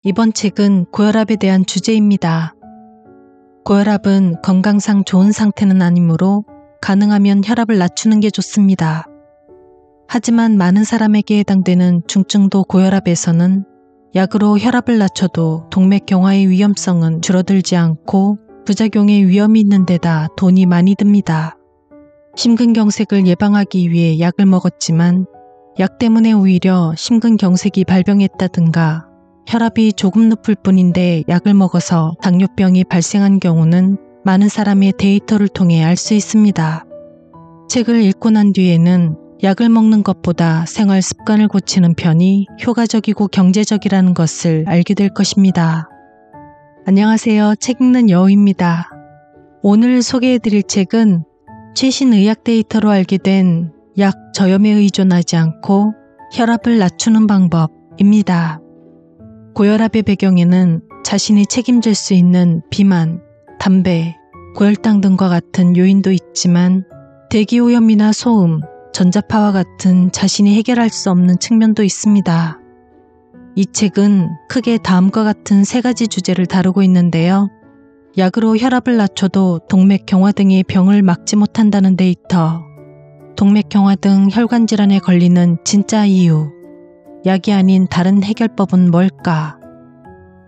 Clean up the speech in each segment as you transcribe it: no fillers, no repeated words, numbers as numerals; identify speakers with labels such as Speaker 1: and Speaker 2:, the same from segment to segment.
Speaker 1: 이번 책은 고혈압에 대한 주제입니다. 고혈압은 건강상 좋은 상태는 아니므로 가능하면 혈압을 낮추는 게 좋습니다. 하지만 많은 사람에게 해당되는 중증도 고혈압에서는 약으로 혈압을 낮춰도 동맥경화의 위험성은 줄어들지 않고 부작용의 위험이 있는 데다 돈이 많이 듭니다. 심근경색을 예방하기 위해 약을 먹었지만 약 때문에 오히려 심근경색이 발병했다든가 혈압이 조금 높을 뿐인데 약을 먹어서 당뇨병이 발생한 경우는 많은 사람의 데이터를 통해 알 수 있습니다. 책을 읽고 난 뒤에는 약을 먹는 것보다 생활 습관을 고치는 편이 효과적이고 경제적이라는 것을 알게 될 것입니다. 안녕하세요. 책 읽는 여우입니다. 오늘 소개해드릴 책은 최신 의학 데이터로 알게 된 약 저염에 의존하지 않고 혈압을 낮추는 방법입니다. 고혈압의 배경에는 자신이 책임질 수 있는 비만, 담배, 고혈당 등과 같은 요인도 있지만 대기오염이나 소음, 전자파와 같은 자신이 해결할 수 없는 측면도 있습니다. 이 책은 크게 다음과 같은 세 가지 주제를 다루고 있는데요. 약으로 혈압을 낮춰도 동맥경화 등의 병을 막지 못한다는 데이터, 동맥경화 등 혈관질환에 걸리는 진짜 이유, 약이 아닌 다른 해결법은 뭘까?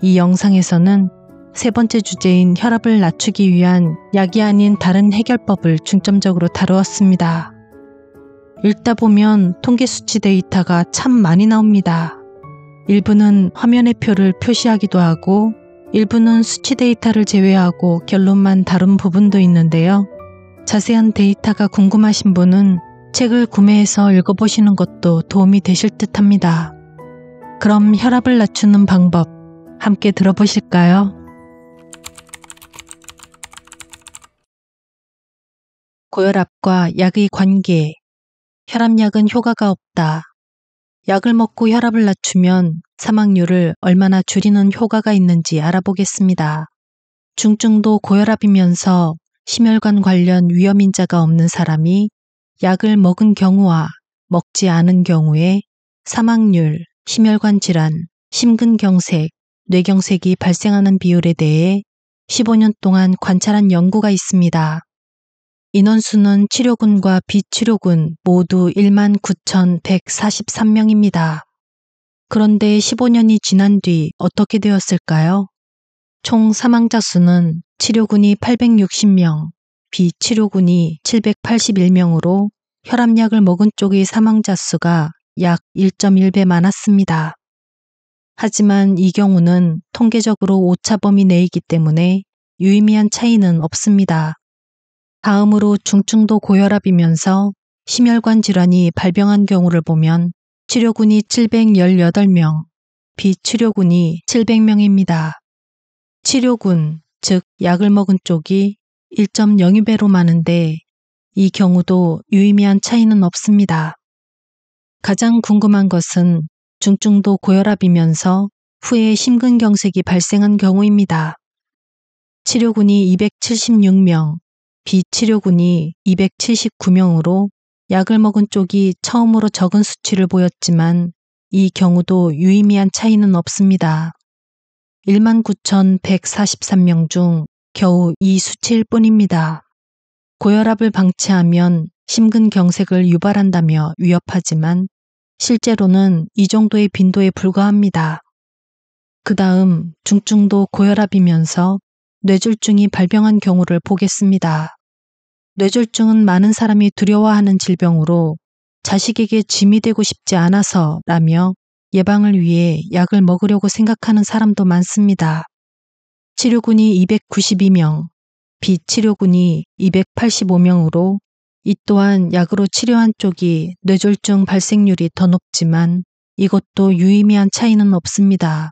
Speaker 1: 이 영상에서는 세 번째 주제인 혈압을 낮추기 위한 약이 아닌 다른 해결법을 중점적으로 다루었습니다. 읽다 보면 통계 수치 데이터가 참 많이 나옵니다. 일부는 화면의 표를 표시하기도 하고 일부는 수치 데이터를 제외하고 결론만 다룬 부분도 있는데요. 자세한 데이터가 궁금하신 분은 책을 구매해서 읽어보시는 것도 도움이 되실 듯 합니다. 그럼 혈압을 낮추는 방법 함께 들어보실까요? 고혈압과 약의 관계. 혈압약은 효과가 없다. 약을 먹고 혈압을 낮추면 사망률을 얼마나 줄이는 효과가 있는지 알아보겠습니다. 중증도 고혈압이면서 심혈관 관련 위험인자가 없는 사람이 약을 먹은 경우와 먹지 않은 경우에 사망률, 심혈관 질환, 심근경색, 뇌경색이 발생하는 비율에 대해 15년 동안 관찰한 연구가 있습니다. 인원수는 치료군과 비치료군 모두 19,143명입니다. 그런데 15년이 지난 뒤 어떻게 되었을까요? 총 사망자 수는 치료군이 860명, 비치료군이 781명으로 혈압약을 먹은 쪽의 사망자 수가 약 1.1배 많았습니다. 하지만 이 경우는 통계적으로 오차 범위 내이기 때문에 유의미한 차이는 없습니다. 다음으로 중증도 고혈압이면서 심혈관 질환이 발병한 경우를 보면 치료군이 718명, 비치료군이 700명입니다. 치료군, 즉 약을 먹은 쪽이 1.02배로 많은데 이 경우도 유의미한 차이는 없습니다. 가장 궁금한 것은 중증도 고혈압이면서 후에 심근경색이 발생한 경우입니다. 치료군이 276명, 비치료군이 279명으로 약을 먹은 쪽이 처음으로 적은 수치를 보였지만 이 경우도 유의미한 차이는 없습니다. 19,143명 중 겨우 이 수치일 뿐입니다. 고혈압을 방치하면 심근경색을 유발한다며 위협하지만 실제로는 이 정도의 빈도에 불과합니다. 그 다음 중증도 고혈압이면서 뇌졸중이 발병한 경우를 보겠습니다. 뇌졸중은 많은 사람이 두려워하는 질병으로 자식에게 짐이 되고 싶지 않아서라며 예방을 위해 약을 먹으려고 생각하는 사람도 많습니다. 치료군이 292명, 비치료군이 285명으로 이 또한 약으로 치료한 쪽이 뇌졸중 발생률이 더 높지만 이것도 유의미한 차이는 없습니다.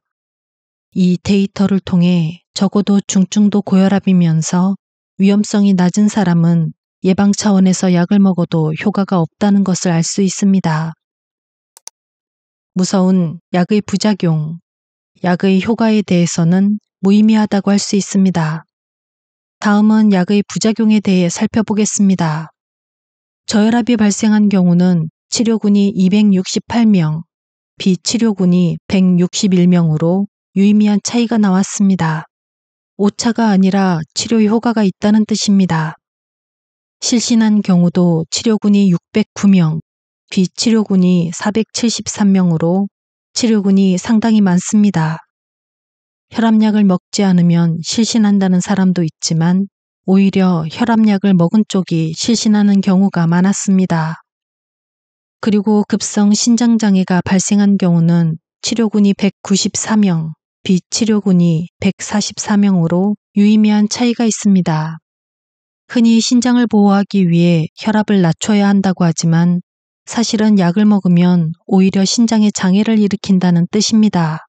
Speaker 1: 이 데이터를 통해 적어도 중증도 고혈압이면서 위험성이 낮은 사람은 예방 차원에서 약을 먹어도 효과가 없다는 것을 알 수 있습니다. 무서운 약의 부작용. 약의 효과에 대해서는 무의미하다고 할 수 있습니다. 다음은 약의 부작용에 대해 살펴보겠습니다. 저혈압이 발생한 경우는 치료군이 268명, 비치료군이 161명으로 유의미한 차이가 나왔습니다. 오차가 아니라 치료 효과가 있다는 뜻입니다. 실신한 경우도 치료군이 609명, 비치료군이 473명으로 치료군이 상당히 많습니다. 혈압약을 먹지 않으면 실신한다는 사람도 있지만 오히려 혈압약을 먹은 쪽이 실신하는 경우가 많았습니다. 그리고 급성 신장장애가 발생한 경우는 치료군이 194명, 비치료군이 144명으로 유의미한 차이가 있습니다. 흔히 신장을 보호하기 위해 혈압을 낮춰야 한다고 하지만 사실은 약을 먹으면 오히려 신장에 장애를 일으킨다는 뜻입니다.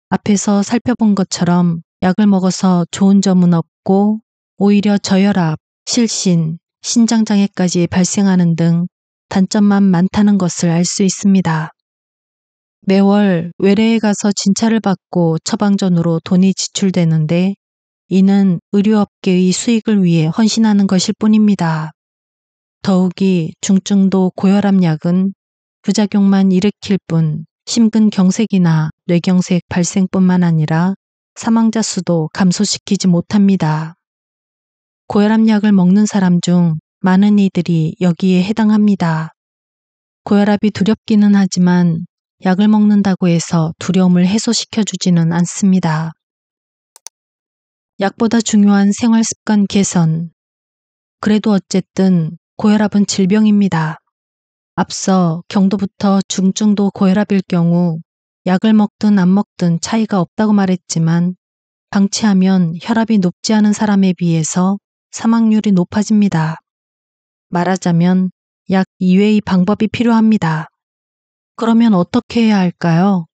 Speaker 1: 앞에서 살펴본 것처럼 약을 먹어서 좋은 점은 없고 오히려 저혈압, 실신, 신장장애까지 발생하는 등 단점만 많다는 것을 알 수 있습니다. 매월 외래에 가서 진찰을 받고 처방전으로 돈이 지출되는데 이는 의료업계의 수익을 위해 헌신하는 것일 뿐입니다. 더욱이 중증도 고혈압 약은 부작용만 일으킬 뿐 심근경색이나 뇌경색 발생뿐만 아니라 사망자 수도 감소시키지 못합니다. 고혈압 약을 먹는 사람 중 많은 이들이 여기에 해당합니다. 고혈압이 두렵기는 하지만 약을 먹는다고 해서 두려움을 해소시켜주지는 않습니다. 약보다 중요한 생활습관 개선. 그래도 어쨌든 고혈압은 질병입니다. 앞서 경도부터 중증도 고혈압일 경우 약을 먹든 안 먹든 차이가 없다고 말했지만 방치하면 혈압이 높지 않은 사람에 비해서 사망률이 높아집니다. 말하자면 약 이외의 방법이 필요합니다. 그러면 어떻게 해야 할까요?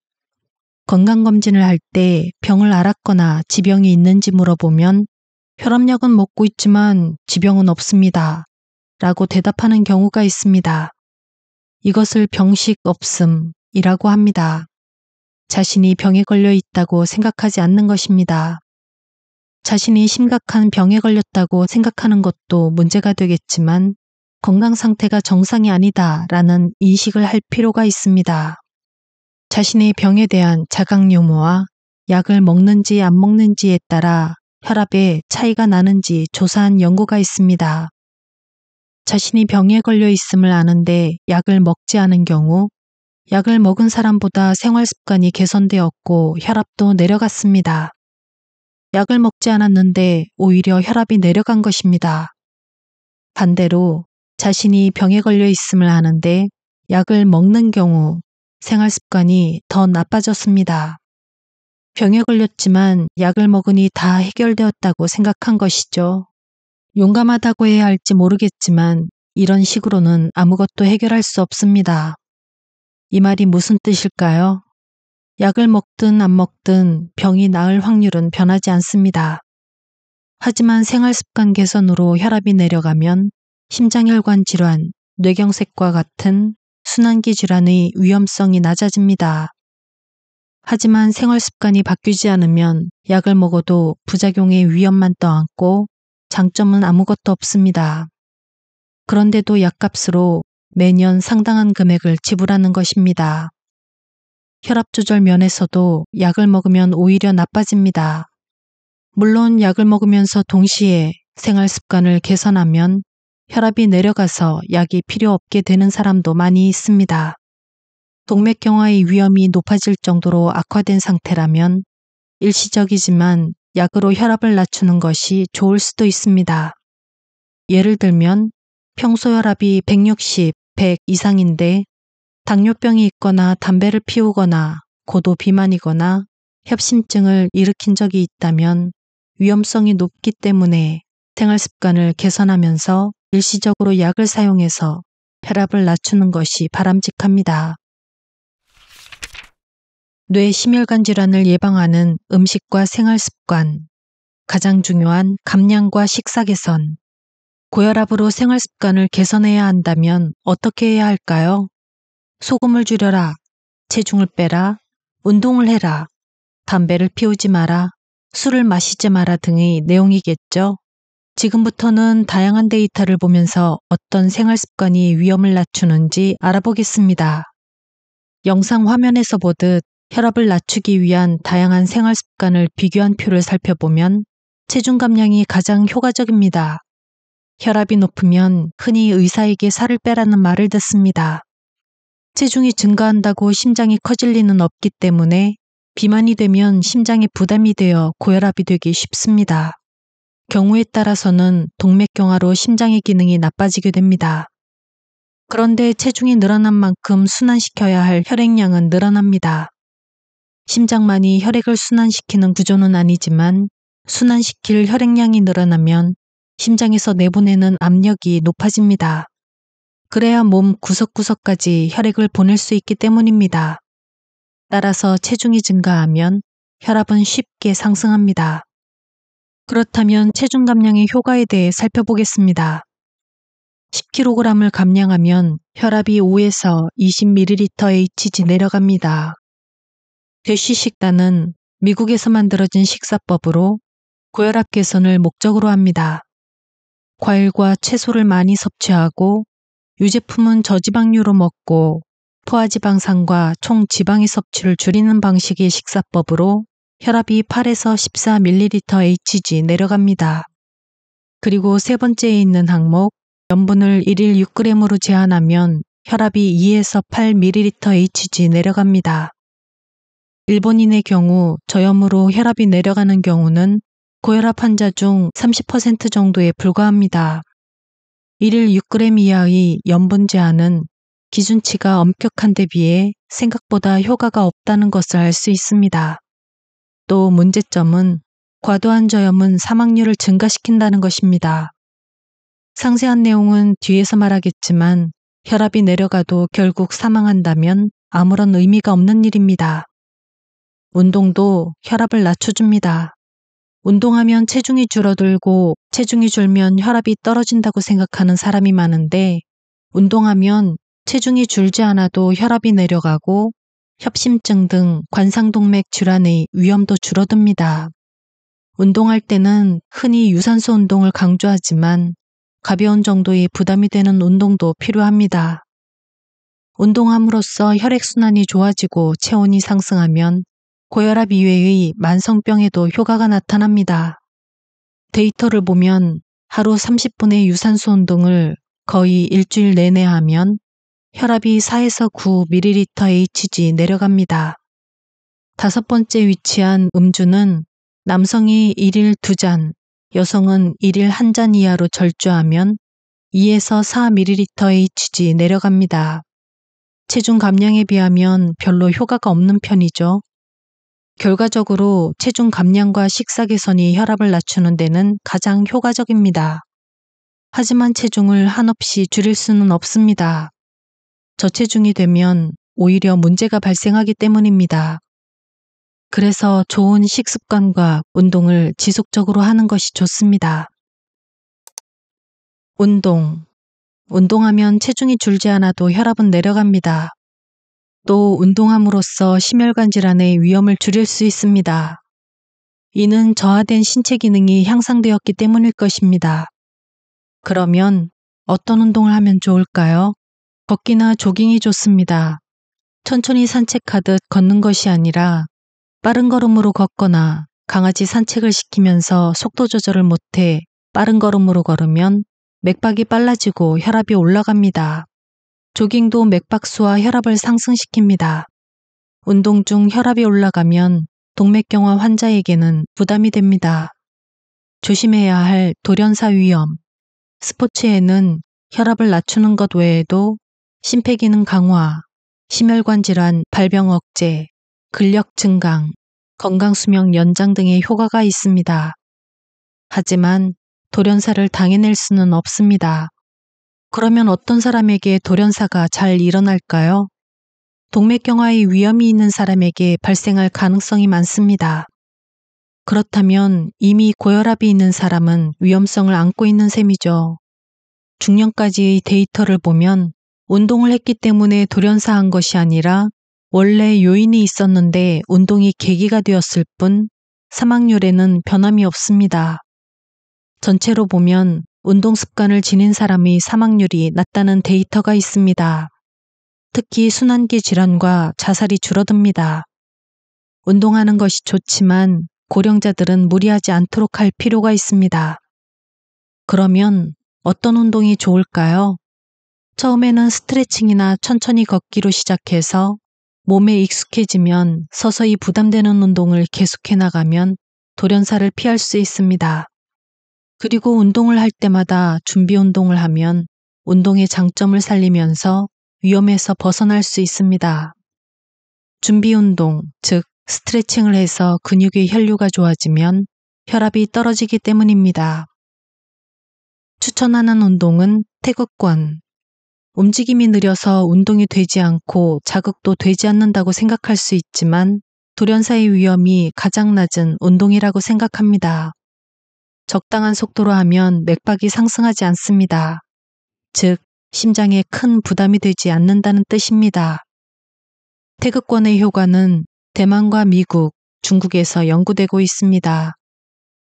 Speaker 1: 건강검진을 할 때 병을 앓았거나 지병이 있는지 물어보면 혈압약은 먹고 있지만 지병은 없습니다. 라고 대답하는 경우가 있습니다. 이것을 병식 없음이라고 합니다. 자신이 병에 걸려 있다고 생각하지 않는 것입니다. 자신이 심각한 병에 걸렸다고 생각하는 것도 문제가 되겠지만 건강 상태가 정상이 아니다라는 인식을 할 필요가 있습니다. 자신의 병에 대한 자각 유무와 약을 먹는지 안 먹는지에 따라 혈압에 차이가 나는지 조사한 연구가 있습니다. 자신이 병에 걸려 있음을 아는데 약을 먹지 않은 경우 약을 먹은 사람보다 생활 습관이 개선되었고 혈압도 내려갔습니다. 약을 먹지 않았는데 오히려 혈압이 내려간 것입니다. 반대로 자신이 병에 걸려 있음을 아는데 약을 먹는 경우 생활 습관이 더 나빠졌습니다. 병에 걸렸지만 약을 먹으니 다 해결되었다고 생각한 것이죠. 용감하다고 해야 할지 모르겠지만 이런 식으로는 아무것도 해결할 수 없습니다. 이 말이 무슨 뜻일까요? 약을 먹든 안 먹든 병이 나을 확률은 변하지 않습니다. 하지만 생활습관 개선으로 혈압이 내려가면 심장혈관 질환, 뇌경색과 같은 순환기 질환의 위험성이 낮아집니다. 하지만 생활습관이 바뀌지 않으면 약을 먹어도 부작용의 위험만 떠안고 장점은 아무것도 없습니다. 그런데도 약값으로 매년 상당한 금액을 지불하는 것입니다. 혈압 조절 면에서도 약을 먹으면 오히려 나빠집니다. 물론 약을 먹으면서 동시에 생활 습관을 개선하면 혈압이 내려가서 약이 필요 없게 되는 사람도 많이 있습니다. 동맥경화의 위험이 높아질 정도로 악화된 상태라면 일시적이지만 약으로 혈압을 낮추는 것이 좋을 수도 있습니다. 예를 들면 평소 혈압이 160, 100 이상인데 당뇨병이 있거나 담배를 피우거나 고도 비만이거나 협심증을 일으킨 적이 있다면 위험성이 높기 때문에 생활 습관을 개선하면서 일시적으로 약을 사용해서 혈압을 낮추는 것이 바람직합니다. 뇌 심혈관 질환을 예방하는 음식과 생활 습관. 가장 중요한 감량과 식사 개선. 고혈압으로 생활 습관을 개선해야 한다면 어떻게 해야 할까요? 소금을 줄여라, 체중을 빼라, 운동을 해라, 담배를 피우지 마라, 술을 마시지 마라 등의 내용이겠죠. 지금부터는 다양한 데이터를 보면서 어떤 생활 습관이 위험을 낮추는지 알아보겠습니다. 영상 화면에서 보듯 혈압을 낮추기 위한 다양한 생활 습관을 비교한 표를 살펴보면 체중 감량이 가장 효과적입니다. 혈압이 높으면 흔히 의사에게 살을 빼라는 말을 듣습니다. 체중이 증가한다고 심장이 커질 리는 없기 때문에 비만이 되면 심장에 부담이 되어 고혈압이 되기 쉽습니다. 경우에 따라서는 동맥경화로 심장의 기능이 나빠지게 됩니다. 그런데 체중이 늘어난 만큼 순환시켜야 할 혈액량은 늘어납니다. 심장만이 혈액을 순환시키는 구조는 아니지만 순환시킬 혈액량이 늘어나면 심장에서 내보내는 압력이 높아집니다. 그래야 몸 구석구석까지 혈액을 보낼 수 있기 때문입니다. 따라서 체중이 증가하면 혈압은 쉽게 상승합니다. 그렇다면 체중 감량의 효과에 대해 살펴보겠습니다. 10kg을 감량하면 혈압이 5에서 20ml/Hg 내려갑니다. 대쉬 식단은 미국에서 만들어진 식사법으로 고혈압 개선을 목적으로 합니다. 과일과 채소를 많이 섭취하고 유제품은 저지방류로 먹고 포화지방산과 총 지방의 섭취를 줄이는 방식의 식사법으로 혈압이 8에서 14ml/Hg 내려갑니다. 그리고 세 번째에 있는 항목 염분을 1일 6g으로 제한하면 혈압이 2에서 8ml/Hg 내려갑니다. 일본인의 경우 저염으로 혈압이 내려가는 경우는 고혈압 환자 중 30% 정도에 불과합니다. 1일 6g 이하의 염분 제한은 기준치가 엄격한 데 비해 생각보다 효과가 없다는 것을 알 수 있습니다. 또 문제점은 과도한 저염은 사망률을 증가시킨다는 것입니다. 상세한 내용은 뒤에서 말하겠지만 혈압이 내려가도 결국 사망한다면 아무런 의미가 없는 일입니다. 운동도 혈압을 낮춰줍니다. 운동하면 체중이 줄어들고 체중이 줄면 혈압이 떨어진다고 생각하는 사람이 많은데 운동하면 체중이 줄지 않아도 혈압이 내려가고 협심증 등 관상동맥 질환의 위험도 줄어듭니다. 운동할 때는 흔히 유산소 운동을 강조하지만 가벼운 정도의 부담이 되는 운동도 필요합니다. 운동함으로써 혈액순환이 좋아지고 체온이 상승하면 고혈압 이외의 만성병에도 효과가 나타납니다. 데이터를 보면 하루 30분의 유산소 운동을 거의 일주일 내내 하면 혈압이 4에서 9ml/Hg 내려갑니다. 다섯 번째 위치한 음주는 남성이 1일 2잔, 여성은 1일 1잔 이하로 절주하면 2에서 4ml/Hg 내려갑니다. 체중 감량에 비하면 별로 효과가 없는 편이죠. 결과적으로 체중 감량과 식사 개선이 혈압을 낮추는 데는 가장 효과적입니다. 하지만 체중을 한없이 줄일 수는 없습니다. 저체중이 되면 오히려 문제가 발생하기 때문입니다. 그래서 좋은 식습관과 운동을 지속적으로 하는 것이 좋습니다. 운동하면 체중이 줄지 않아도 혈압은 내려갑니다. 또 운동함으로써 심혈관 질환의 위험을 줄일 수 있습니다. 이는 저하된 신체 기능이 향상되었기 때문일 것입니다. 그러면 어떤 운동을 하면 좋을까요? 걷기나 조깅이 좋습니다. 천천히 산책하듯 걷는 것이 아니라 빠른 걸음으로 걷거나 강아지 산책을 시키면서 속도 조절을 못해 빠른 걸음으로 걸으면 맥박이 빨라지고 혈압이 올라갑니다. 조깅도 맥박수와 혈압을 상승시킵니다. 운동 중 혈압이 올라가면 동맥경화 환자에게는 부담이 됩니다. 조심해야 할 돌연사 위험. 스포츠에는 혈압을 낮추는 것 외에도 심폐기능 강화, 심혈관 질환 발병 억제, 근력 증강, 건강수명 연장 등의 효과가 있습니다. 하지만 돌연사를 당해낼 수는 없습니다. 그러면 어떤 사람에게 돌연사가 잘 일어날까요? 동맥경화의 위험이 있는 사람에게 발생할 가능성이 많습니다. 그렇다면 이미 고혈압이 있는 사람은 위험성을 안고 있는 셈이죠. 중년까지의 데이터를 보면 운동을 했기 때문에 돌연사한 것이 아니라 원래 요인이 있었는데 운동이 계기가 되었을 뿐 사망률에는 변함이 없습니다. 전체로 보면 운동 습관을 지닌 사람의 사망률이 낮다는 데이터가 있습니다. 특히 순환기 질환과 자살이 줄어듭니다. 운동하는 것이 좋지만 고령자들은 무리하지 않도록 할 필요가 있습니다. 그러면 어떤 운동이 좋을까요? 처음에는 스트레칭이나 천천히 걷기로 시작해서 몸에 익숙해지면 서서히 부담되는 운동을 계속해 나가면 돌연사를 피할 수 있습니다. 그리고 운동을 할 때마다 준비 운동을 하면 운동의 장점을 살리면서 위험에서 벗어날 수 있습니다. 준비 운동, 즉 스트레칭을 해서 근육의 혈류가 좋아지면 혈압이 떨어지기 때문입니다. 추천하는 운동은 태극권. 움직임이 느려서 운동이 되지 않고 자극도 되지 않는다고 생각할 수 있지만 돌연사의 위험이 가장 낮은 운동이라고 생각합니다. 적당한 속도로 하면 맥박이 상승하지 않습니다. 즉, 심장에 큰 부담이 되지 않는다는 뜻입니다. 태극권의 효과는 대만과 미국, 중국에서 연구되고 있습니다.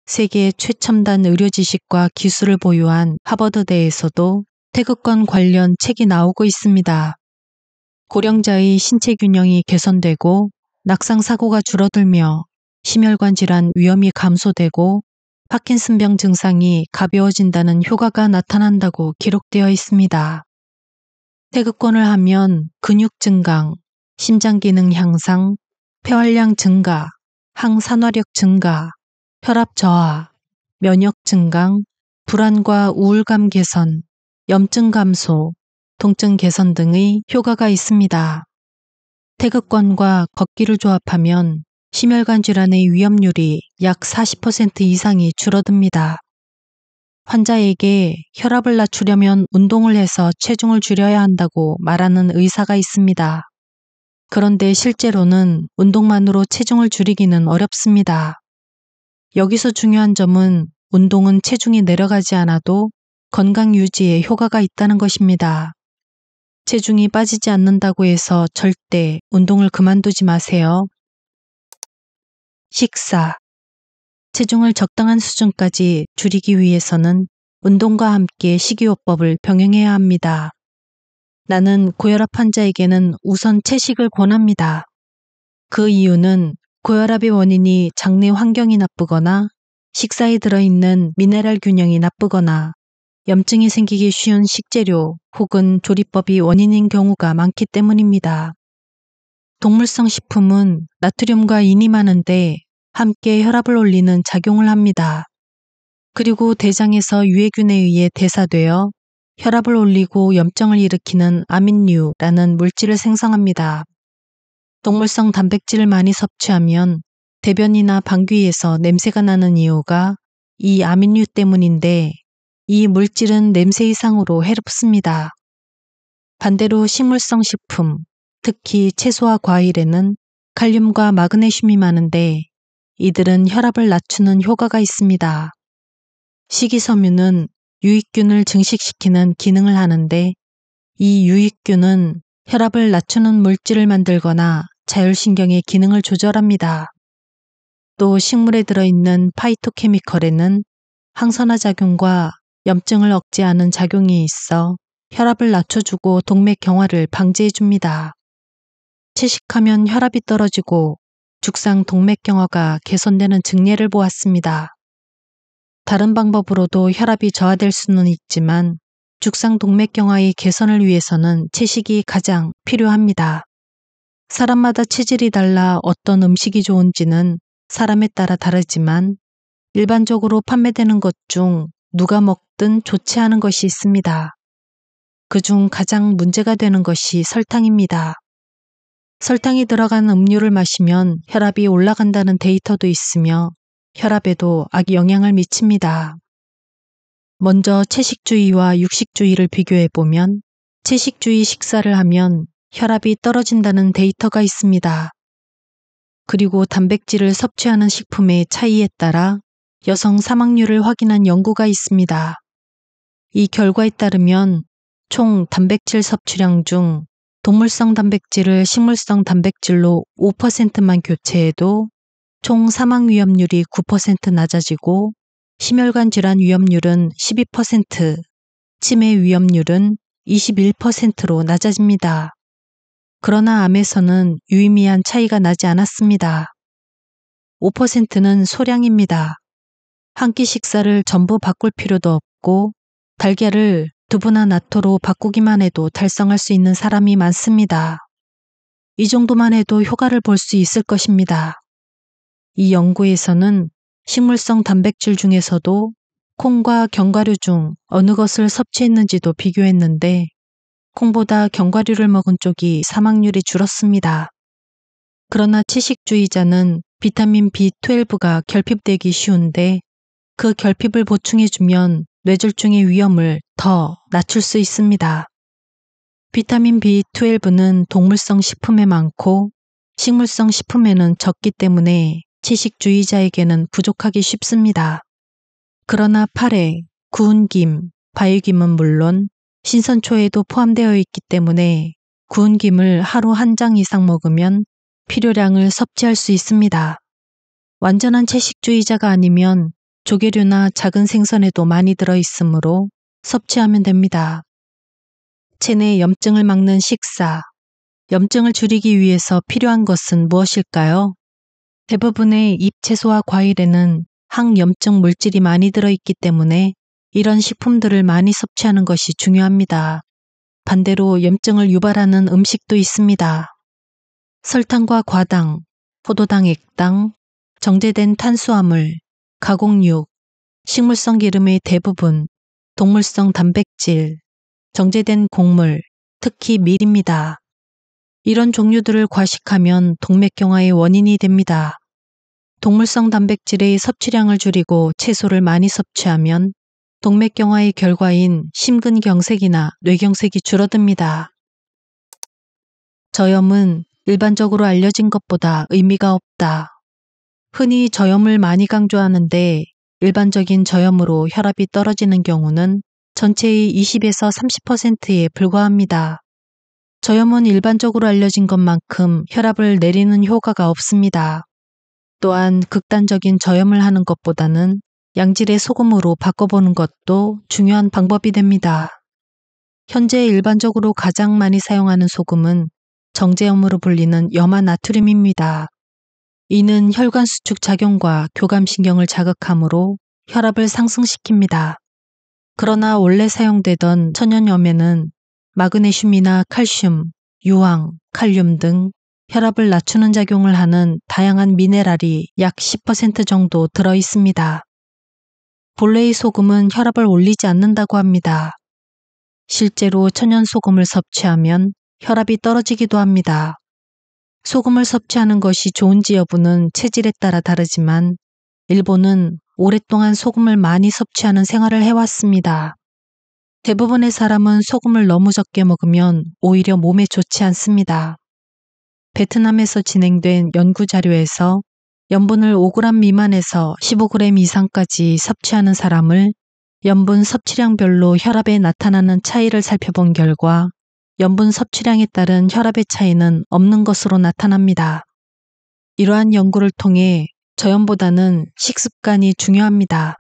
Speaker 1: 세계 최첨단 의료 지식과 기술을 보유한 하버드대에서도 태극권 관련 책이 나오고 있습니다. 고령자의 신체 균형이 개선되고 낙상 사고가 줄어들며 심혈관 질환 위험이 감소되고 파킨슨병 증상이 가벼워진다는 효과가 나타난다고 기록되어 있습니다. 태극권을 하면 근육 증강, 심장 기능 향상, 폐활량 증가, 항산화력 증가, 혈압 저하, 면역 증강, 불안과 우울감 개선, 염증 감소, 통증 개선 등의 효과가 있습니다. 태극권과 걷기를 조합하면 심혈관 질환의 위험률이 약 40% 이상이 줄어듭니다. 환자에게 혈압을 낮추려면 운동을 해서 체중을 줄여야 한다고 말하는 의사가 있습니다. 그런데 실제로는 운동만으로 체중을 줄이기는 어렵습니다. 여기서 중요한 점은 운동은 체중이 내려가지 않아도 건강 유지에 효과가 있다는 것입니다. 체중이 빠지지 않는다고 해서 절대 운동을 그만두지 마세요. 식사. 체중을 적당한 수준까지 줄이기 위해서는 운동과 함께 식이요법을 병행해야 합니다. 나는 고혈압 환자에게는 우선 채식을 권합니다. 그 이유는 고혈압의 원인이 장내 환경이 나쁘거나 식사에 들어있는 미네랄 균형이 나쁘거나 염증이 생기기 쉬운 식재료 혹은 조리법이 원인인 경우가 많기 때문입니다. 동물성 식품은 나트륨과 인이 많은데 함께 혈압을 올리는 작용을 합니다. 그리고 대장에서 유해균에 의해 대사되어 혈압을 올리고 염증을 일으키는 아민류라는 물질을 생성합니다. 동물성 단백질을 많이 섭취하면 대변이나 방귀에서 냄새가 나는 이유가 이 아민류 때문인데 이 물질은 냄새 이상으로 해롭습니다. 반대로 식물성 식품, 특히 채소와 과일에는 칼륨과 마그네슘이 많은데 이들은 혈압을 낮추는 효과가 있습니다. 식이섬유는 유익균을 증식시키는 기능을 하는데 이 유익균은 혈압을 낮추는 물질을 만들거나 자율신경의 기능을 조절합니다. 또 식물에 들어있는 파이토케미컬에는 항산화 작용과 염증을 억제하는 작용이 있어 혈압을 낮춰주고 동맥 경화를 방지해줍니다. 채식하면 혈압이 떨어지고 죽상 동맥 경화가 개선되는 증례를 보았습니다. 다른 방법으로도 혈압이 저하될 수는 있지만 죽상 동맥 경화의 개선을 위해서는 채식이 가장 필요합니다. 사람마다 체질이 달라 어떤 음식이 좋은지는 사람에 따라 다르지만 일반적으로 판매되는 것 중 누가 먹든 좋지 않은 것이 있습니다. 그중 가장 문제가 되는 것이 설탕입니다. 설탕이 들어간 음료를 마시면 혈압이 올라간다는 데이터도 있으며 혈압에도 악영향을 미칩니다. 먼저 채식주의와 육식주의를 비교해보면 채식주의 식사를 하면 혈압이 떨어진다는 데이터가 있습니다. 그리고 단백질을 섭취하는 식품의 차이에 따라 여성 사망률을 확인한 연구가 있습니다. 이 결과에 따르면 총 단백질 섭취량 중 동물성 단백질을 식물성 단백질로 5%만 교체해도 총 사망 위험률이 9% 낮아지고 심혈관 질환 위험률은 12%, 치매 위험률은 21%로 낮아집니다. 그러나 암에서는 유의미한 차이가 나지 않았습니다. 5%는 소량입니다. 한 끼 식사를 전부 바꿀 필요도 없고 달걀을 두부나 나토로 바꾸기만 해도 달성할 수 있는 사람이 많습니다. 이 정도만 해도 효과를 볼 수 있을 것입니다. 이 연구에서는 식물성 단백질 중에서도 콩과 견과류 중 어느 것을 섭취했는지도 비교했는데 콩보다 견과류를 먹은 쪽이 사망률이 줄었습니다. 그러나 채식주의자는 비타민 B12가 결핍되기 쉬운데 그 결핍을 보충해주면 뇌졸중의 위험을 더 낮출 수 있습니다. 비타민 B12는 동물성 식품에 많고 식물성 식품에는 적기 때문에 채식주의자에게는 부족하기 쉽습니다. 그러나 파래, 구운 김, 바위김은 물론 신선초에도 포함되어 있기 때문에 구운 김을 하루 한 장 이상 먹으면 필요량을 섭취할 수 있습니다. 완전한 채식주의자가 아니면 조개류나 작은 생선에도 많이 들어있으므로 섭취하면 됩니다. 체내 염증을 막는 식사. 염증을 줄이기 위해서 필요한 것은 무엇일까요? 대부분의 잎채소와 과일에는 항염증 물질이 많이 들어있기 때문에 이런 식품들을 많이 섭취하는 것이 중요합니다. 반대로 염증을 유발하는 음식도 있습니다. 설탕과 과당, 포도당 액당, 정제된 탄수화물, 가공육, 식물성 기름의 대부분, 동물성 단백질, 정제된 곡물, 특히 밀입니다. 이런 종류들을 과식하면 동맥경화의 원인이 됩니다. 동물성 단백질의 섭취량을 줄이고 채소를 많이 섭취하면 동맥경화의 결과인 심근경색이나 뇌경색이 줄어듭니다. 저염은 일반적으로 알려진 것보다 의미가 없다. 흔히 저염을 많이 강조하는데 일반적인 저염으로 혈압이 떨어지는 경우는 전체의 20에서 30%에 불과합니다. 저염은 일반적으로 알려진 것만큼 혈압을 내리는 효과가 없습니다. 또한 극단적인 저염을 하는 것보다는 양질의 소금으로 바꿔보는 것도 중요한 방법이 됩니다. 현재 일반적으로 가장 많이 사용하는 소금은 정제염으로 불리는 염화나트륨입니다. 이는 혈관 수축 작용과 교감신경을 자극하므로 혈압을 상승시킵니다. 그러나 원래 사용되던 천연염에는 마그네슘이나 칼슘, 유황, 칼륨 등 혈압을 낮추는 작용을 하는 다양한 미네랄이 약 10% 정도 들어 있습니다. 본래의 소금은 혈압을 올리지 않는다고 합니다. 실제로 천연소금을 섭취하면 혈압이 떨어지기도 합니다. 소금을 섭취하는 것이 좋은지 여부는 체질에 따라 다르지만 일본은 오랫동안 소금을 많이 섭취하는 생활을 해왔습니다. 대부분의 사람은 소금을 너무 적게 먹으면 오히려 몸에 좋지 않습니다. 베트남에서 진행된 연구 자료에서 염분을 5g 미만에서 15g 이상까지 섭취하는 사람을 염분 섭취량별로 혈압에 나타나는 차이를 살펴본 결과 염분 섭취량에 따른 혈압의 차이는 없는 것으로 나타납니다. 이러한 연구를 통해 저염보다는 식습관이 중요합니다.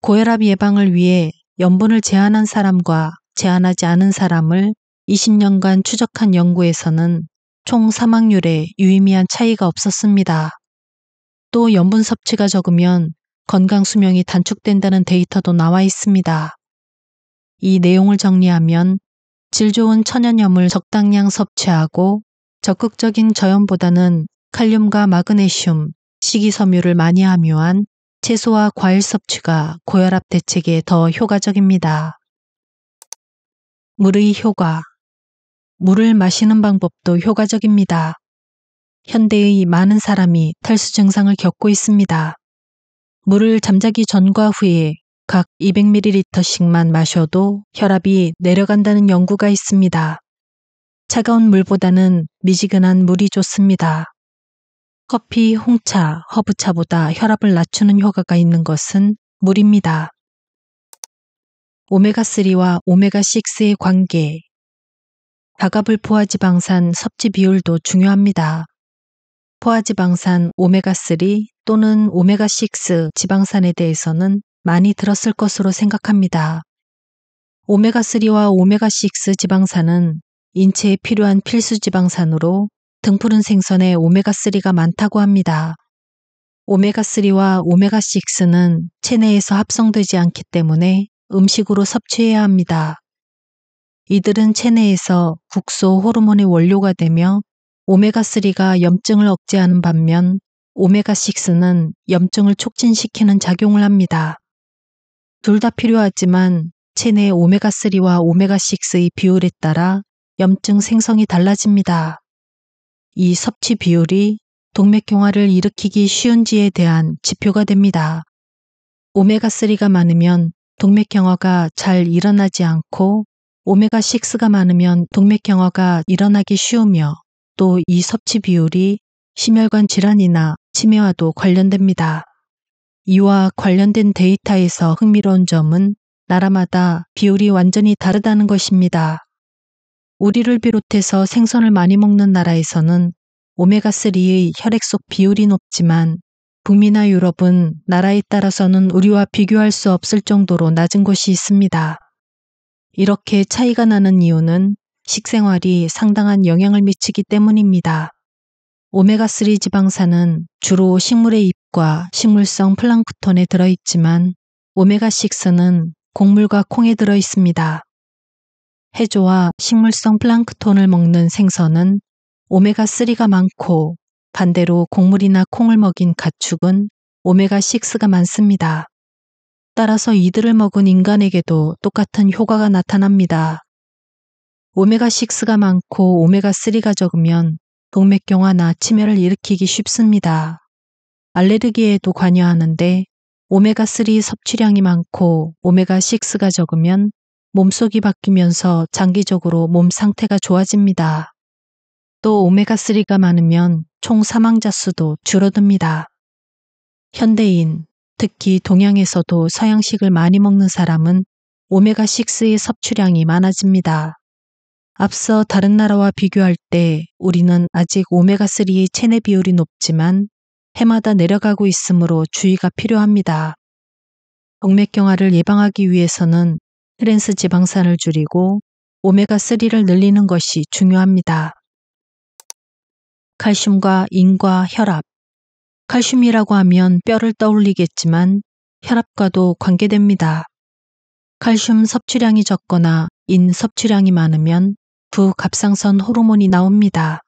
Speaker 1: 고혈압 예방을 위해 염분을 제한한 사람과 제한하지 않은 사람을 20년간 추적한 연구에서는 총 사망률에 유의미한 차이가 없었습니다. 또 염분 섭취가 적으면 건강 수명이 단축된다는 데이터도 나와 있습니다. 이 내용을 정리하면 질 좋은 천연염을 적당량 섭취하고 적극적인 저염보다는 칼륨과 마그네슘, 식이섬유를 많이 함유한 채소와 과일 섭취가 고혈압 대책에 더 효과적입니다. 물의 효과. 물을 마시는 방법도 효과적입니다. 현대의 많은 사람이 탈수 증상을 겪고 있습니다. 물을 잠자기 전과 후에 각 200ml씩만 마셔도 혈압이 내려간다는 연구가 있습니다. 차가운 물보다는 미지근한 물이 좋습니다. 커피, 홍차, 허브차보다 혈압을 낮추는 효과가 있는 것은 물입니다. 오메가3와 오메가6의 관계. 다가불포화지방산 섭취 비율도 중요합니다. 포화지방산 오메가3 또는 오메가6 지방산에 대해서는 많이 들었을 것으로 생각합니다. 오메가3와 오메가6 지방산은 인체에 필요한 필수 지방산으로 등푸른 생선에 오메가3가 많다고 합니다. 오메가3와 오메가6는 체내에서 합성되지 않기 때문에 음식으로 섭취해야 합니다. 이들은 체내에서 국소 호르몬의 원료가 되며 오메가3가 염증을 억제하는 반면 오메가6는 염증을 촉진시키는 작용을 합니다. 둘 다 필요하지만 체내 오메가3와 오메가6의 비율에 따라 염증 생성이 달라집니다. 이 섭취 비율이 동맥경화를 일으키기 쉬운지에 대한 지표가 됩니다. 오메가3가 많으면 동맥경화가 잘 일어나지 않고 오메가6가 많으면 동맥경화가 일어나기 쉬우며 또 이 섭취 비율이 심혈관 질환이나 치매와도 관련됩니다. 이와 관련된 데이터에서 흥미로운 점은 나라마다 비율이 완전히 다르다는 것입니다. 우리를 비롯해서 생선을 많이 먹는 나라에서는 오메가3의 혈액 속 비율이 높지만 북미나 유럽은 나라에 따라서는 우리와 비교할 수 없을 정도로 낮은 곳이 있습니다. 이렇게 차이가 나는 이유는 식생활이 상당한 영향을 미치기 때문입니다. 오메가3 지방산은 주로 식물의 잎과 식물성 플랑크톤에 들어있지만 오메가6는 곡물과 콩에 들어있습니다. 해조와 식물성 플랑크톤을 먹는 생선은 오메가3가 많고 반대로 곡물이나 콩을 먹인 가축은 오메가6가 많습니다. 따라서 이들을 먹은 인간에게도 똑같은 효과가 나타납니다. 오메가6가 많고 오메가3가 적으면 동맥경화나 치매를 일으키기 쉽습니다. 알레르기에도 관여하는데 오메가3 섭취량이 많고 오메가6가 적으면 몸속이 바뀌면서 장기적으로 몸 상태가 좋아집니다. 또 오메가3가 많으면 총 사망자 수도 줄어듭니다. 현대인, 특히 동양에서도 서양식을 많이 먹는 사람은 오메가6의 섭취량이 많아집니다. 앞서 다른 나라와 비교할 때 우리는 아직 오메가3의 체내 비율이 높지만 해마다 내려가고 있으므로 주의가 필요합니다. 동맥경화를 예방하기 위해서는 트랜스 지방산을 줄이고 오메가3를 늘리는 것이 중요합니다. 칼슘과 인과 혈압. 칼슘이라고 하면 뼈를 떠올리겠지만 혈압과도 관계됩니다. 칼슘 섭취량이 적거나 인 섭취량이 많으면 부갑상선 호르몬이 나옵니다.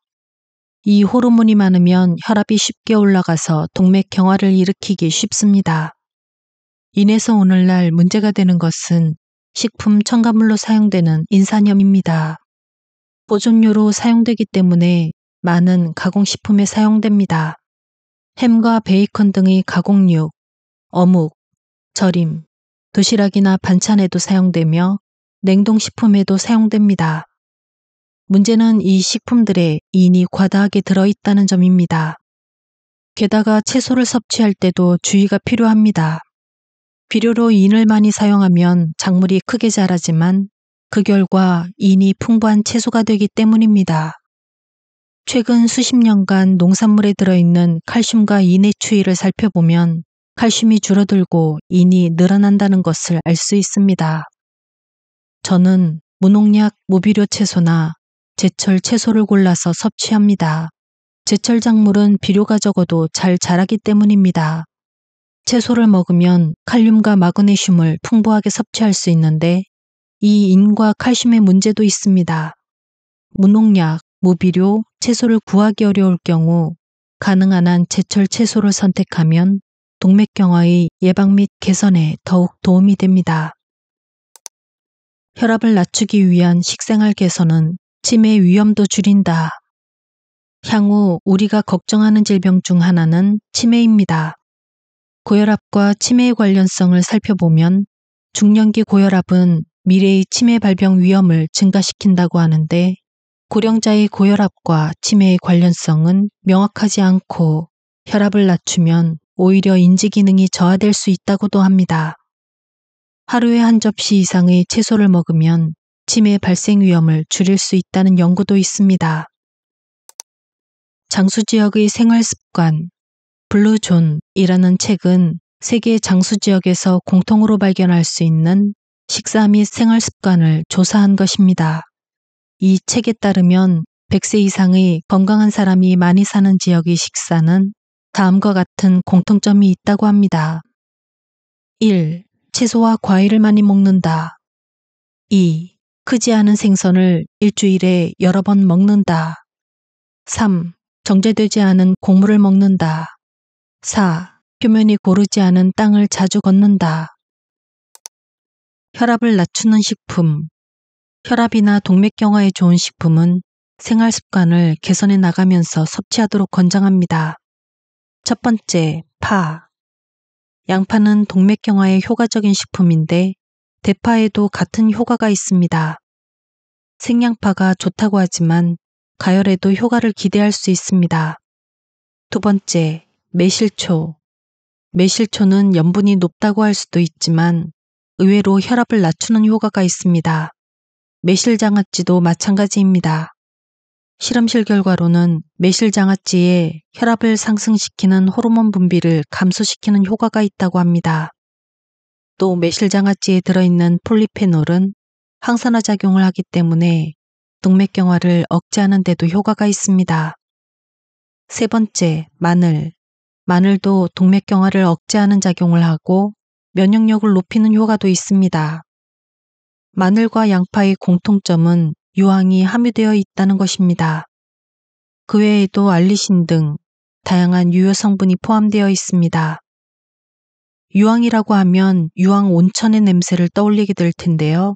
Speaker 1: 이 호르몬이 많으면 혈압이 쉽게 올라가서 동맥경화를 일으키기 쉽습니다. 인에서 오늘날 문제가 되는 것은 식품 첨가물로 사용되는 인산염입니다. 보존료로 사용되기 때문에 많은 가공식품에 사용됩니다. 햄과 베이컨 등의 가공육, 어묵, 절임, 도시락이나 반찬에도 사용되며 냉동식품에도 사용됩니다. 문제는 이 식품들에 인이 과다하게 들어있다는 점입니다. 게다가 채소를 섭취할 때도 주의가 필요합니다. 비료로 인을 많이 사용하면 작물이 크게 자라지만 그 결과 인이 풍부한 채소가 되기 때문입니다. 최근 수십 년간 농산물에 들어있는 칼슘과 인의 추이를 살펴보면 칼슘이 줄어들고 인이 늘어난다는 것을 알 수 있습니다. 저는 무농약, 무비료 채소나 제철 채소를 골라서 섭취합니다. 제철 작물은 비료가 적어도 잘 자라기 때문입니다. 채소를 먹으면 칼륨과 마그네슘을 풍부하게 섭취할 수 있는데 이 인과 칼슘의 문제도 있습니다. 무농약, 무비료 채소를 구하기 어려울 경우 가능한 한 제철 채소를 선택하면 동맥경화의 예방 및 개선에 더욱 도움이 됩니다. 혈압을 낮추기 위한 식생활 개선은 치매 위험도 줄인다. 향후 우리가 걱정하는 질병 중 하나는 치매입니다. 고혈압과 치매의 관련성을 살펴보면 중년기 고혈압은 미래의 치매 발병 위험을 증가시킨다고 하는데 고령자의 고혈압과 치매의 관련성은 명확하지 않고 혈압을 낮추면 오히려 인지 기능이 저하될 수 있다고도 합니다. 하루에 한 접시 이상의 채소를 먹으면 치매 발생 위험을 줄일 수 있다는 연구도 있습니다. 장수 지역의 생활 습관, 블루존이라는 책은 세계 장수 지역에서 공통으로 발견할 수 있는 식사 및 생활 습관을 조사한 것입니다. 이 책에 따르면 100세 이상의 건강한 사람이 많이 사는 지역의 식사는 다음과 같은 공통점이 있다고 합니다. 1. 채소와 과일을 많이 먹는다. 2. 크지 않은 생선을 일주일에 여러 번 먹는다. 3. 정제되지 않은 곡물을 먹는다. 4. 표면이 고르지 않은 땅을 자주 걷는다. 혈압을 낮추는 식품. 혈압이나 동맥경화에 좋은 식품은 생활 습관을 개선해 나가면서 섭취하도록 권장합니다. 첫 번째, 파. 양파는 동맥경화에 효과적인 식품인데 대파에도 같은 효과가 있습니다. 생양파가 좋다고 하지만 가열에도 효과를 기대할 수 있습니다. 두 번째, 매실초. 매실초는 염분이 높다고 할 수도 있지만 의외로 혈압을 낮추는 효과가 있습니다. 매실장아찌도 마찬가지입니다. 실험실 결과로는 매실장아찌에 혈압을 상승시키는 호르몬 분비를 감소시키는 효과가 있다고 합니다. 또 매실장아찌에 들어있는 폴리페놀은 항산화 작용을 하기 때문에 동맥경화를 억제하는 데도 효과가 있습니다. 세 번째, 마늘. 마늘도 동맥경화를 억제하는 작용을 하고 면역력을 높이는 효과도 있습니다. 마늘과 양파의 공통점은 유황이 함유되어 있다는 것입니다. 그 외에도 알리신 등 다양한 유효 성분이 포함되어 있습니다. 유황이라고 하면 유황 온천의 냄새를 떠올리게 될 텐데요.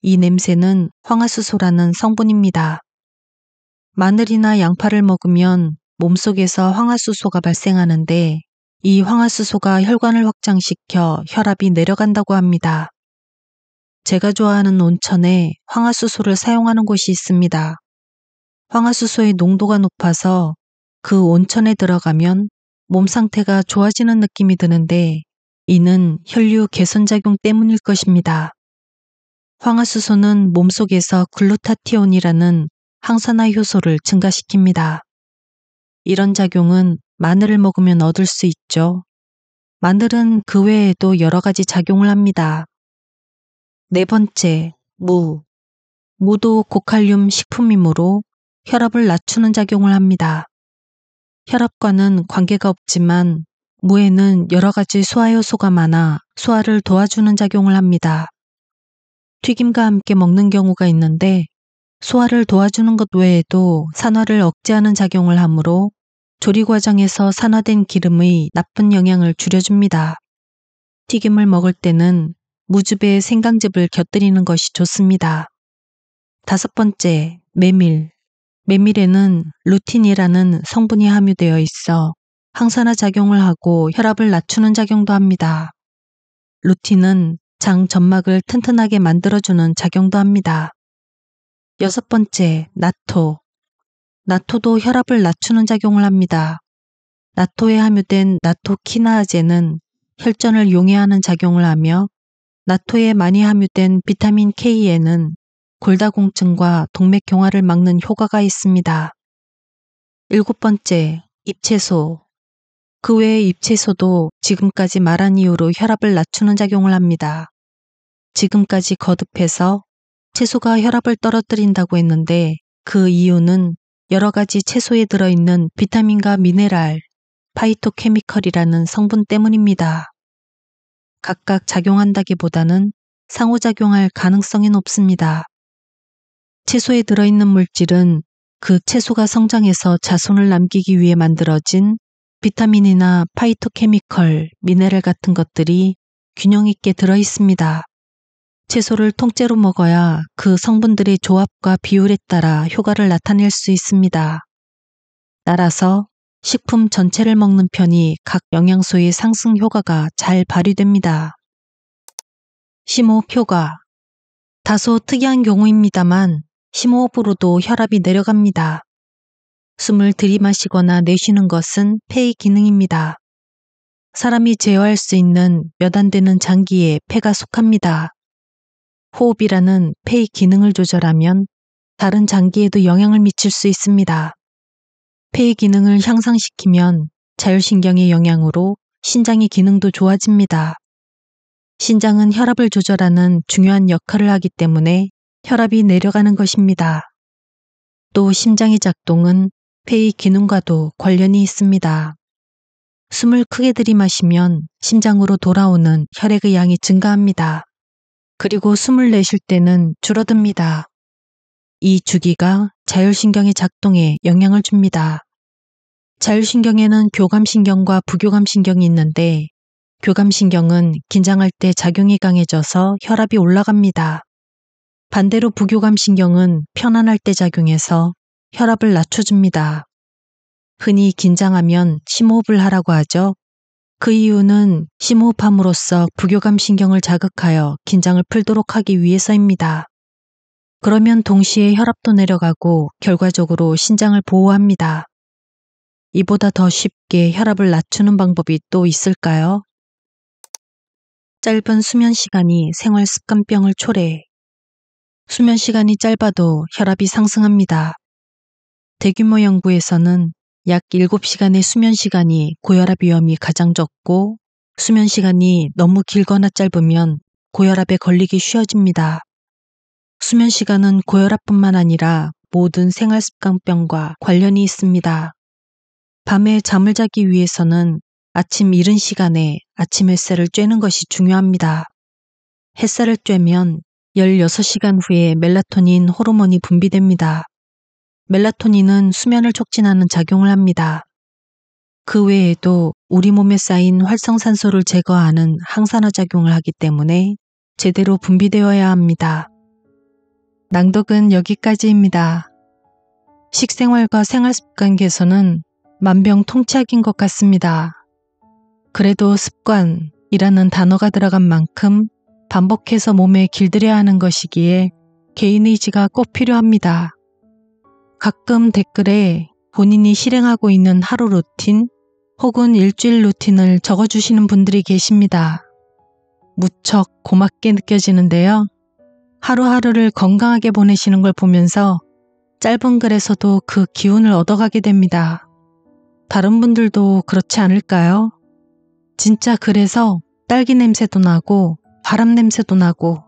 Speaker 1: 이 냄새는 황화수소라는 성분입니다. 마늘이나 양파를 먹으면 몸속에서 황화수소가 발생하는데 이 황화수소가 혈관을 확장시켜 혈압이 내려간다고 합니다. 제가 좋아하는 온천에 황화수소를 사용하는 곳이 있습니다. 황화수소의 농도가 높아서 그 온천에 들어가면 몸 상태가 좋아지는 느낌이 드는데 이는 혈류 개선작용 때문일 것입니다. 황화수소는 몸속에서 글루타티온이라는 항산화 효소를 증가시킵니다. 이런 작용은 마늘을 먹으면 얻을 수 있죠. 마늘은 그 외에도 여러 가지 작용을 합니다. 네 번째, 무. 무도 고칼륨 식품이므로 혈압을 낮추는 작용을 합니다. 혈압과는 관계가 없지만 무에는 여러 가지 소화 효소가 많아 소화를 도와주는 작용을 합니다. 튀김과 함께 먹는 경우가 있는데 소화를 도와주는 것 외에도 산화를 억제하는 작용을 하므로 조리 과정에서 산화된 기름의 나쁜 영향을 줄여줍니다. 튀김을 먹을 때는 무즙에 생강즙을 곁들이는 것이 좋습니다. 다섯 번째, 메밀. 메밀에는 루틴이라는 성분이 함유되어 있어 항산화 작용을 하고 혈압을 낮추는 작용도 합니다. 루틴은 장 점막을 튼튼하게 만들어주는 작용도 합니다. 여섯 번째, 나토. 나토도 혈압을 낮추는 작용을 합니다. 나토에 함유된 나토키나아제는 혈전을 용해하는 작용을 하며 나토에 많이 함유된 비타민 K에는 골다공증과 동맥경화를 막는 효과가 있습니다. 일곱 번째, 잎채소. 그 외의 잎채소도 지금까지 말한 이유로 혈압을 낮추는 작용을 합니다. 지금까지 거듭해서 채소가 혈압을 떨어뜨린다고 했는데 그 이유는 여러 가지 채소에 들어있는 비타민과 미네랄, 파이토케미컬이라는 성분 때문입니다. 각각 작용한다기보다는 상호작용할 가능성이 높습니다. 채소에 들어있는 물질은 그 채소가 성장해서 자손을 남기기 위해 만들어진 비타민이나 파이토케미컬, 미네랄 같은 것들이 균형 있게 들어있습니다. 채소를 통째로 먹어야 그 성분들의 조합과 비율에 따라 효과를 나타낼 수 있습니다. 따라서 식품 전체를 먹는 편이 각 영양소의 상승 효과가 잘 발휘됩니다. 심호흡 효과. 다소 특이한 경우입니다만 심호흡으로도 혈압이 내려갑니다. 숨을 들이마시거나 내쉬는 것은 폐의 기능입니다. 사람이 제어할 수 있는 몇 안 되는 장기에 폐가 속합니다. 호흡이라는 폐의 기능을 조절하면 다른 장기에도 영향을 미칠 수 있습니다. 폐의 기능을 향상시키면 자율신경의 영향으로 신장의 기능도 좋아집니다. 신장은 혈압을 조절하는 중요한 역할을 하기 때문에 혈압이 내려가는 것입니다. 또 심장의 작동은 폐의 기능과도 관련이 있습니다. 숨을 크게 들이마시면 심장으로 돌아오는 혈액의 양이 증가합니다. 그리고 숨을 내쉴 때는 줄어듭니다. 이 주기가 자율신경의 작동에 영향을 줍니다. 자율신경에는 교감신경과 부교감신경이 있는데 교감신경은 긴장할 때 작용이 강해져서 혈압이 올라갑니다. 반대로 부교감신경은 편안할 때 작용해서 혈압을 낮춰줍니다. 흔히 긴장하면 심호흡을 하라고 하죠. 그 이유는 심호흡함으로써 부교감신경을 자극하여 긴장을 풀도록 하기 위해서입니다. 그러면 동시에 혈압도 내려가고 결과적으로 신장을 보호합니다. 이보다 더 쉽게 혈압을 낮추는 방법이 또 있을까요? 짧은 수면 시간이 생활 습관병을 초래해. 수면 시간이 짧아도 혈압이 상승합니다. 대규모 연구에서는 약 7시간의 수면 시간이 고혈압 위험이 가장 적고 수면 시간이 너무 길거나 짧으면 고혈압에 걸리기 쉬워집니다. 수면 시간은 고혈압뿐만 아니라 모든 생활습관병과 관련이 있습니다. 밤에 잠을 자기 위해서는 아침 이른 시간에 아침 햇살을 쬐는 것이 중요합니다. 햇살을 쬐면 16시간 후에 멜라토닌 호르몬이 분비됩니다. 멜라토닌은 수면을 촉진하는 작용을 합니다. 그 외에도 우리 몸에 쌓인 활성산소를 제거하는 항산화 작용을 하기 때문에 제대로 분비되어야 합니다. 낭독은 여기까지입니다. 식생활과 생활습관 개선은 만병통치약인 것 같습니다. 그래도 습관이라는 단어가 들어간 만큼 반복해서 몸에 길들여야 하는 것이기에 개인의지가 꼭 필요합니다. 가끔 댓글에 본인이 실행하고 있는 하루 루틴 혹은 일주일 루틴을 적어주시는 분들이 계십니다. 무척 고맙게 느껴지는데요. 하루하루를 건강하게 보내시는 걸 보면서 짧은 글에서도 그 기운을 얻어가게 됩니다. 다른 분들도 그렇지 않을까요? 진짜 그래서 딸기 냄새도 나고 바람 냄새도 나고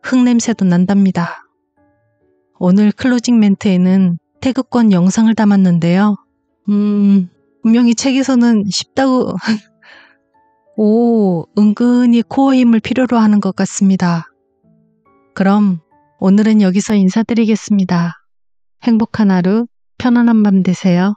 Speaker 1: 흙 냄새도 난답니다. 오늘 클로징 멘트에는 태극권 영상을 담았는데요. 분명히 책에서는 쉽다고 은근히 코어 힘을 필요로 하는 것 같습니다. 그럼 오늘은 여기서 인사드리겠습니다. 행복한 하루, 편안한 밤 되세요.